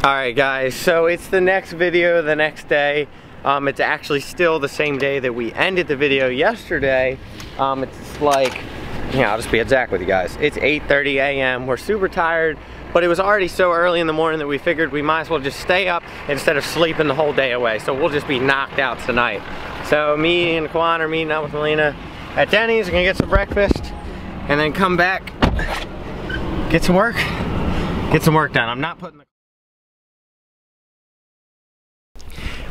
Alright guys, so it's the next video the next day. It's actually still the same day that we ended the video yesterday. It's like, I'll just be exact with you guys. It's 8:30 a.m. We're super tired, but it was already so early in the morning that we figured we might as well just stay up instead of sleeping the whole day away. So we'll just be knocked out tonight. So me and Quan are meeting up with Melina at Denny's. We're gonna get some breakfast and then come back, get some work done. I'm not putting the...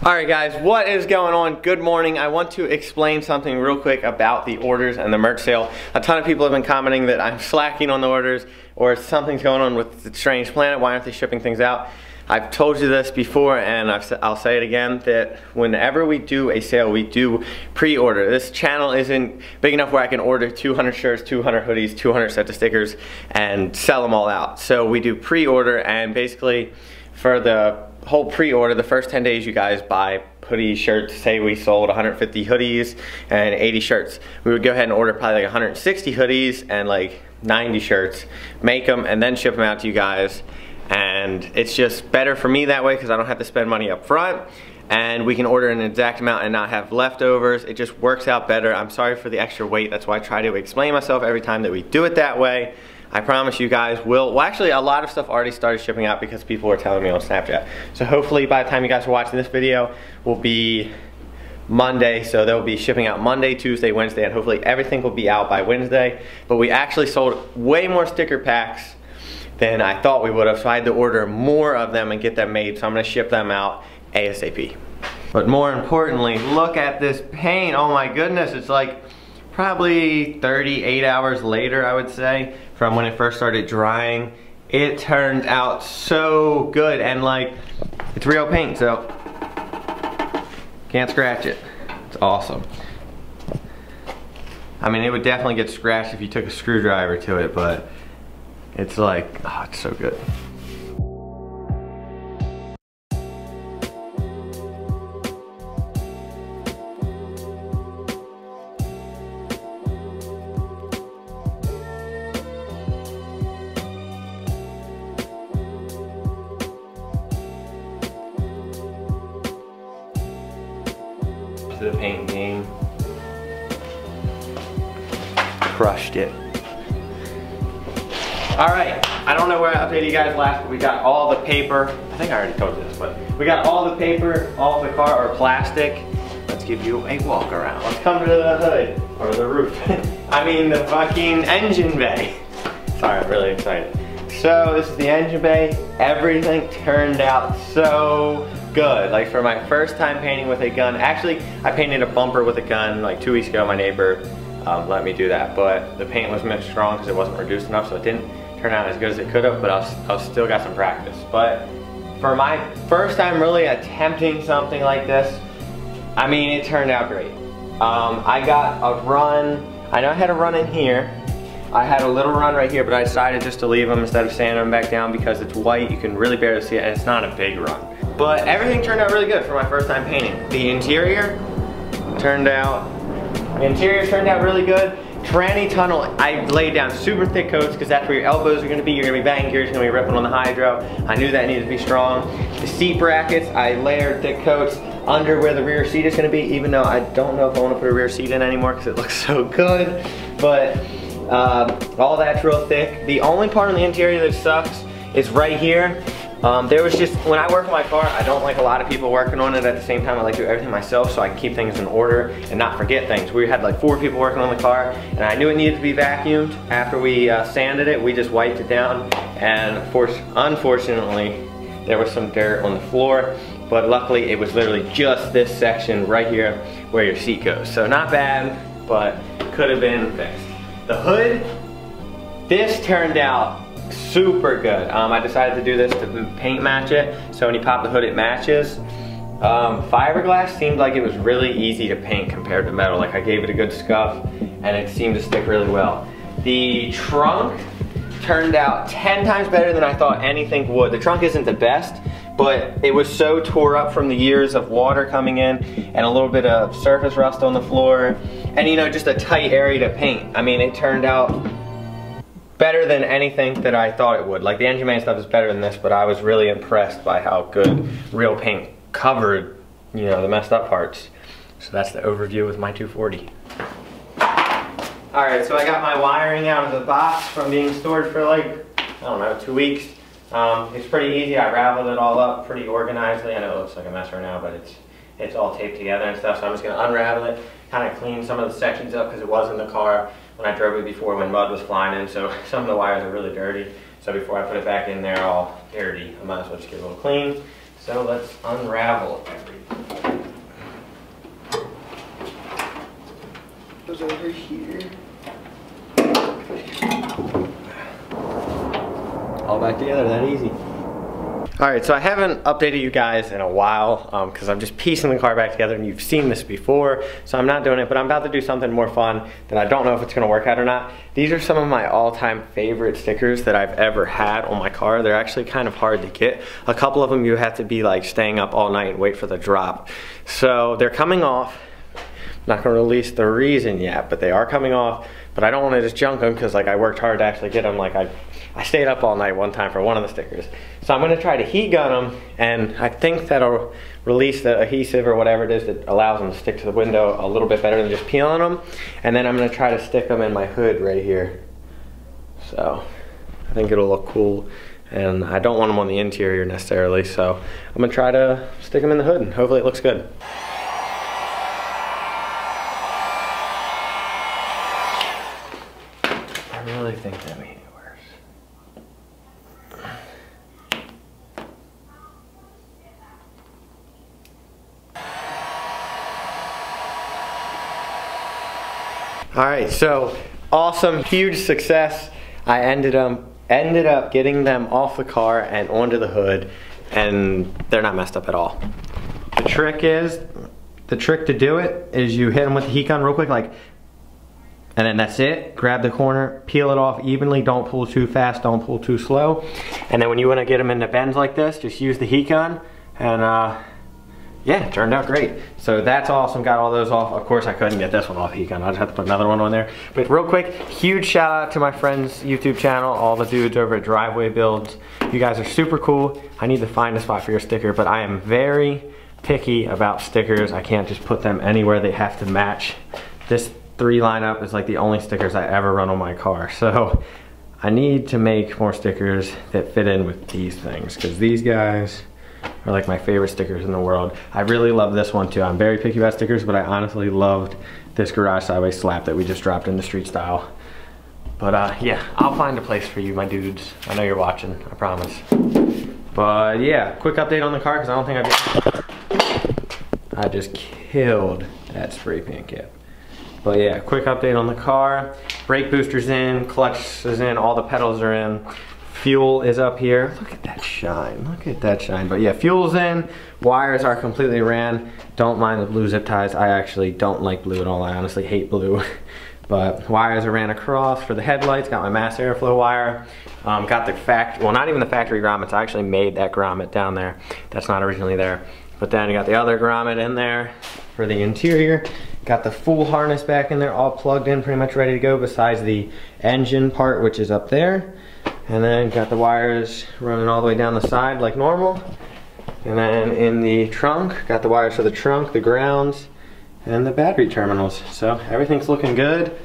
Alright guys, what is going on? Good morning. I want to explain something real quick about the orders and the merch sale. A ton of people have been commenting that I'm slacking on the orders or something's going on with the Strange Planet. Why aren't they shipping things out? I've told you this before and I'll say it again, that whenever we do a sale, we do pre-order. This channel isn't big enough where I can order 200 shirts, 200 hoodies, 200 sets of stickers and sell them all out. So we do pre-order, and basically for the whole pre-order, the first 10 days you guys buy hoodie shirts. Say we sold 150 hoodies and 80 shirts. We would go ahead and order probably like 160 hoodies and like 90 shirts, make them and then ship them out to you guys. And it's just better for me that way because I don't have to spend money up front, and we can order an exact amount and not have leftovers. It just works out better. I'm sorry for the extra weight. That's why I try to explain myself every time that we do it that way. I promise you guys will. Well, actually, a lot of stuff already started shipping out because people were telling me on Snapchat. So hopefully by the time you guys are watching this video will be Monday. So they'll be shipping out Monday, Tuesday, Wednesday, and hopefully everything will be out by Wednesday. But we actually sold way more sticker packs than I thought we would have. So I had to order more of them and get them made. So I'm gonna ship them out ASAP. But more importantly, look at this paint. Oh my goodness, it's like probably 38 hours later, I would say, from when it first started drying. It turned out so good, and like, it's real paint, so can't scratch it. It's awesome. I mean, it would definitely get scratched if you took a screwdriver to it, but it's like, oh, it's so good. The paint game, crushed it. All right, I don't know where I updated you guys last, but we got all the paper. I think I already told you this, but we got all the paper off the car, or plastic. Let's give you a walk around. Let's come to the hood, or the roof. I mean the fucking engine bay. Sorry, I'm really excited. So this is the engine bay. Everything turned out so good. Like, for my first time painting with a gun. Actually, I painted a bumper with a gun like 2 weeks ago. My neighbor let me do that, but the paint was mixed strong because it wasn't reduced enough, so it didn't turn out as good as it could have, but I still got some practice. But for my first time really attempting something like this, I mean, it turned out great. I got a run. I know I had a run in here. I had a little run right here, but I decided just to leave them instead of sanding them back down because it's white. You can really barely see it, and it's not a big run. But everything turned out really good for my first time painting. The interior turned out really good. Tranny tunnel, I laid down super thick coats because that's where your elbows are gonna be. You're gonna be banging gears, you're gonna be ripping on the hydro. I knew that needed to be strong. The seat brackets, I layered thick coats under where the rear seat is gonna be, even though I don't know if I wanna put a rear seat in anymore because it looks so good. But all that's real thick. The only part on the interior that sucks is right here. There was just, when I work on my car, I don't like a lot of people working on it at the same time. I like to do everything myself so I can keep things in order and not forget things. We had like 4 people working on the car, and I knew it needed to be vacuumed. After we sanded it, we just wiped it down, and unfortunately, there was some dirt on the floor, but luckily it was literally just this section right here where your seat goes. So not bad, but could have been fixed. The hood, this turned out super good. I decided to do this to paint match it, so when you pop the hood it matches. Fiberglass seemed like it was really easy to paint compared to metal. Like, I gave it a good scuff and it seemed to stick really well. The trunk turned out 10 times better than I thought anything would. The trunk isn't the best, but it was so tore up from the years of water coming in and a little bit of surface rust on the floor, and, you know, just a tight area to paint. I mean, it turned out better than anything that I thought it would. Like the engine man stuff is better than this, but I was really impressed by how good real paint covered, you know, the messed up parts. So that's the overview with my 240. All right, so I got my wiring out of the box from being stored for like, I don't know, 2 weeks. It's pretty easy. I raveled it all up pretty organizedly. I know it looks like a mess right now, but it's all taped together and stuff. So I'm just gonna unravel it, kind of clean some of the sections up because it was in the car when I drove it before when mud was flying in. So some of the wires are really dirty. So before I put it back in there all dirty, I might as well just get a little clean. So let's unravel everything. Goes over here. All back together, that easy. All right, so I haven't updated you guys in a while because I'm just piecing the car back together, and you've seen this before, so I'm not doing it, but I'm about to do something more fun that I don't know if it's gonna work out or not. These are some of my all-time favorite stickers that I've ever had on my car. They're actually kind of hard to get. A couple of them you have to be like staying up all night and wait for the drop. So they're coming off. I'm not gonna release the reason yet, but they are coming off. But I don't wanna just junk them because like I worked hard to actually get them. Like I stayed up all night one time for one of the stickers. So I'm gonna try to heat gun them, and I think that'll release the adhesive or whatever it is that allows them to stick to the window a little bit better than just peeling them. And then I'm gonna try to stick them in my hood right here. So I think it'll look cool. And I don't want them on the interior necessarily, so I'm gonna try to stick them in the hood and hopefully it looks good. I really think that made it worse. All right, so awesome, huge success. I ended up getting them off the car and onto the hood, and they're not messed up at all. The trick to do it is you hit them with the heat gun real quick, like, and then that's it. Grab the corner, peel it off evenly, don't pull too fast, don't pull too slow. And then when you wanna get them into bends like this, just use the heat gun, and yeah, it turned out great. So that's awesome, got all those off. Of course I couldn't get this one off the heat gun, I just have to put another one on there. But real quick, huge shout out to my friend's YouTube channel, all the dudes over at Driveway Builds. You guys are super cool. I need to find a spot for your sticker, but I am very picky about stickers. I can't just put them anywhere, they have to match. This 3 lineup is like the only stickers I ever run on my car. So I need to make more stickers that fit in with these things, because these guys are like my favorite stickers in the world. I really love this one too. I'm very picky about stickers, but I honestly loved this garage sideways slap that we just dropped in the street style. But yeah, I'll find a place for you, my dudes. I know you're watching, I promise. But yeah, quick update on the car, because I don't think I just killed that spray paint cap. But yeah, quick update on the car. Brake booster's in, clutch is in, all the pedals are in. Fuel is up here. Look at that shine, look at that shine. But yeah, fuel's in, wires are completely ran. Don't mind the blue zip ties. I actually don't like blue at all. I honestly hate blue. But wires are ran across for the headlights. Got my mass airflow wire. Got the well, not even the factory grommets. I actually made that grommet down there. That's not originally there. But then you got the other grommet in there for the interior. Got the full harness back in there, all plugged in, pretty much ready to go, besides the engine part, which is up there. And then got the wires running all the way down the side like normal. And then in the trunk, got the wires for the trunk, the grounds, and the battery terminals. So everything's looking good.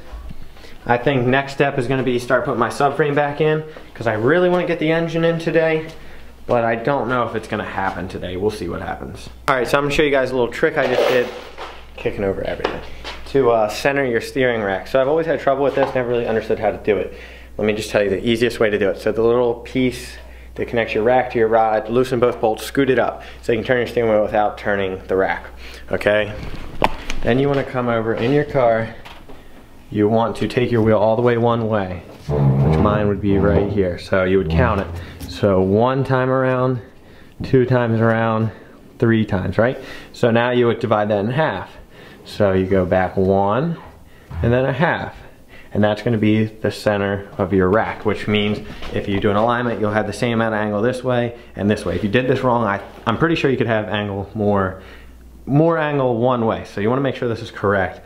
I think next step is gonna be start putting my subframe back in, because I really wanna get the engine in today, but I don't know if it's gonna happen today. We'll see what happens. All right, so I'm gonna show you guys a little trick I just did, kicking over everything, to center your steering rack. So I've always had trouble with this, never really understood how to do it. Let me just tell you the easiest way to do it. So the little piece that connects your rack to your rod, loosen both bolts, scoot it up, so you can turn your steering wheel without turning the rack, okay? Then you wanna come over in your car, you want to take your wheel all the way one way, which mine would be right here. So you would count it. So 1 time around, 2 times around, 3 times, right? So now you would divide that in half. So you go back 1 and then a half. And that's gonna be the center of your rack, which means if you do an alignment, you'll have the same amount of angle this way and this way. If you did this wrong, I'm pretty sure you could have angle more angle one way. So you wanna make sure this is correct.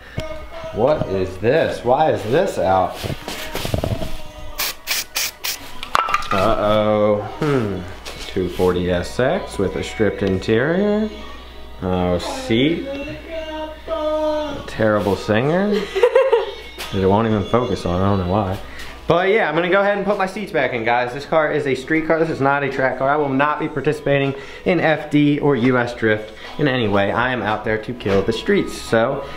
What is this? Why is this out? Uh-oh. 240SX with a stripped interior. Oh, seat. Terrible singer. It won't even focus on, I don't know why. But yeah, I'm gonna go ahead and put my seats back in, guys. This car is a street car, this is not a track car. I will not be participating in FD or US Drift in any way. I am out there to kill the streets. So,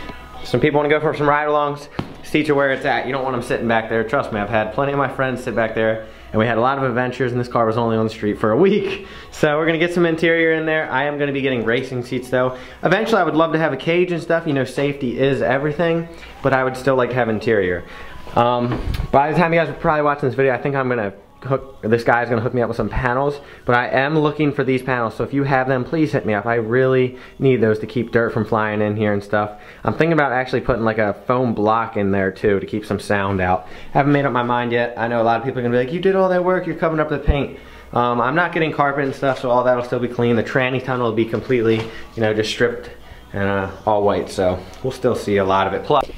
some people wanna go for some ride-alongs. Seats are where it's at. You don't want them sitting back there. Trust me, I've had plenty of my friends sit back there, and we had a lot of adventures, and this car was only on the street for a week. So we're gonna get some interior in there. I am gonna be getting racing seats though. Eventually I would love to have a cage and stuff. You know, safety is everything, but I would still like to have interior. By the time you guys are probably watching this video, I think I'm gonna this guy's gonna hook me up with some panels, but I am looking for these panels, so if you have them, please hit me up. I really need those to keep dirt from flying in here and stuff. I'm thinking about actually putting like a foam block in there too to keep some sound out. Haven't made up my mind yet. I know a lot of people are gonna be like, you did all that work, you're covering up the paint. I'm not getting carpet and stuff, so all that'll still be clean. The tranny tunnel will be completely, you know, just stripped and all white, so we'll still see a lot of it. Plus,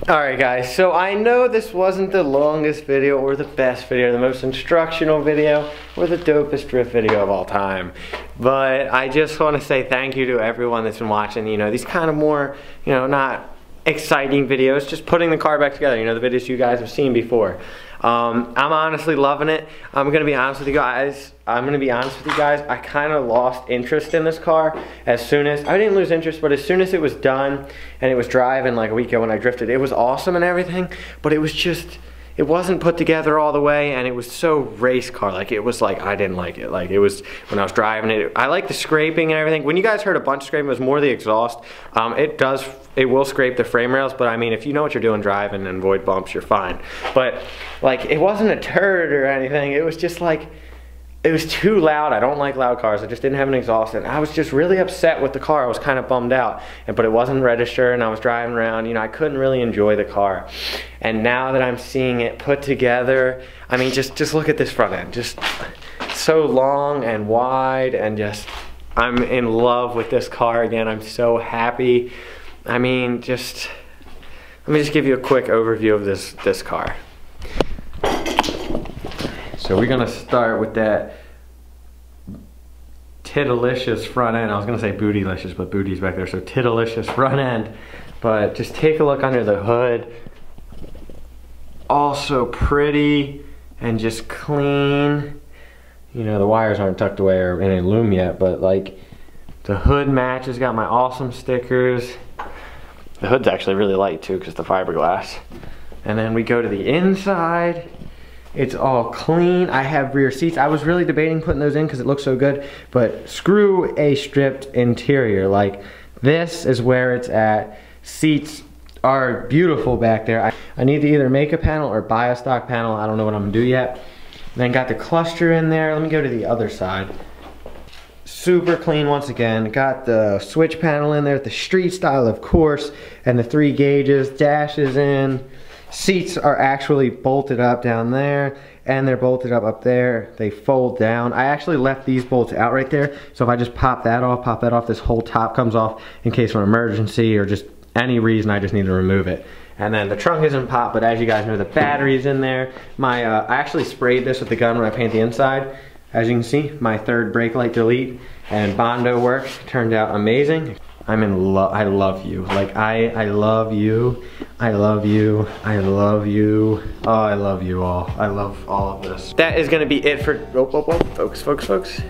alright guys, so I know this wasn't the longest video or the best video, the most instructional video, or the dopest drift video of all time. But I just want to say thank you to everyone that's been watching, you know, these kind of more, you know, not exciting videos, just putting the car back together, you know, the videos you guys have seen before. I'm honestly loving it. I'm gonna be honest with you guys. I kind of lost interest in this car as soon as, I didn't lose interest, but as soon as it was done and it was driving like a week ago when I drifted, it was awesome and everything, but it was just, it wasn't put together all the way, and it was so race car. Like, it was like, I didn't like it. Like, it was, when I was driving it, I like the scraping and everything. When you guys heard a bunch of scraping, it was more the exhaust. It will scrape the frame rails, but I mean, if you know what you're doing driving and avoid bumps, you're fine. But, like, it wasn't a turd or anything. It was just like, it was too loud. I don't like loud cars. I just didn't have an exhaust, and I was just really upset with the car. I was kind of bummed out, but it wasn't registered, and I was driving around. You know, I couldn't really enjoy the car. And now that I'm seeing it put together, I mean, just look at this front end. Just so long and wide, and just, I'm in love with this car again. I'm so happy. I mean, just, let me just give you a quick overview of this car. So we're gonna start with that titalicious front end. I was gonna say bootylicious, but booty's back there, so titalicious front end. But just take a look under the hood. All so pretty and just clean. You know, the wires aren't tucked away or in a loom yet, but like, the hood matches, got my awesome stickers. The hood's actually really light too, because the fiberglass. And then we go to the inside. It's all clean. I have rear seats. I was really debating putting those in because it looks so good, but screw a stripped interior. Like, this is where it's at. Seats are beautiful back there. I need to either make a panel or buy a stock panel. I don't know what I'm gonna do yet. Then got the cluster in there. Let me go to the other side. Super clean once again. Got the switch panel in there, the street style of course, and the 3 gauges, dashes in. Seats are actually bolted up down there, and they're bolted up there. They fold down. I actually left these bolts out right there, so if I just pop that off, this whole top comes off in case of an emergency or just any reason I just need to remove it. And then the trunk isn't popped, but as you guys know, the battery's in there. I actually sprayed this with the gun when I paint the inside. As you can see, my 3rd brake light delete and Bondo work turned out amazing. I'm in love. I love you. Like, I love you. I love you. I love you. Oh, I love you all. I love all of this. That is gonna be it for, folks.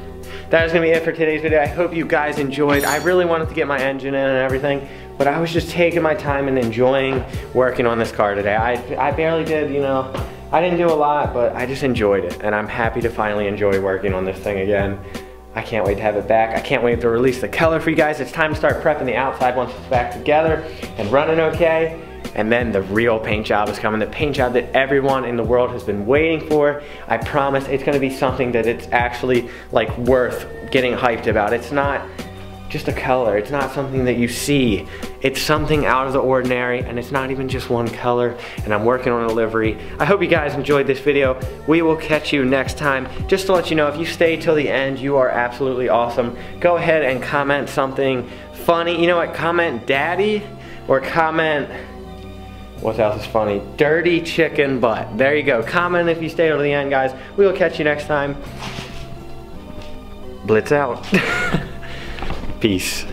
That is gonna be it for today's video. I hope you guys enjoyed. I really wanted to get my engine in and everything, but I was just taking my time and enjoying working on this car today. I barely did, you know, I didn't do a lot, but I just enjoyed it, and I'm happy to finally enjoy working on this thing again. I can't wait to have it back. I can't wait to release the color for you guys. It's time to start prepping the outside once it's back together and running okay. And then the real paint job is coming. The paint job that everyone in the world has been waiting for. I promise it's gonna be something that it's actually like worth getting hyped about. It's not just a color. It's not something that you see. It's something out of the ordinary, and it's not even just one color, and I'm working on a livery. I hope you guys enjoyed this video. We will catch you next time. Just to let you know, if you stay till the end, you are absolutely awesome. Go ahead and comment something funny. You know what, comment daddy, or comment What else is funny? Dirty chicken butt. There you go. Comment if you stay to the end, guys. We will catch you next time. Blitz out. Peace.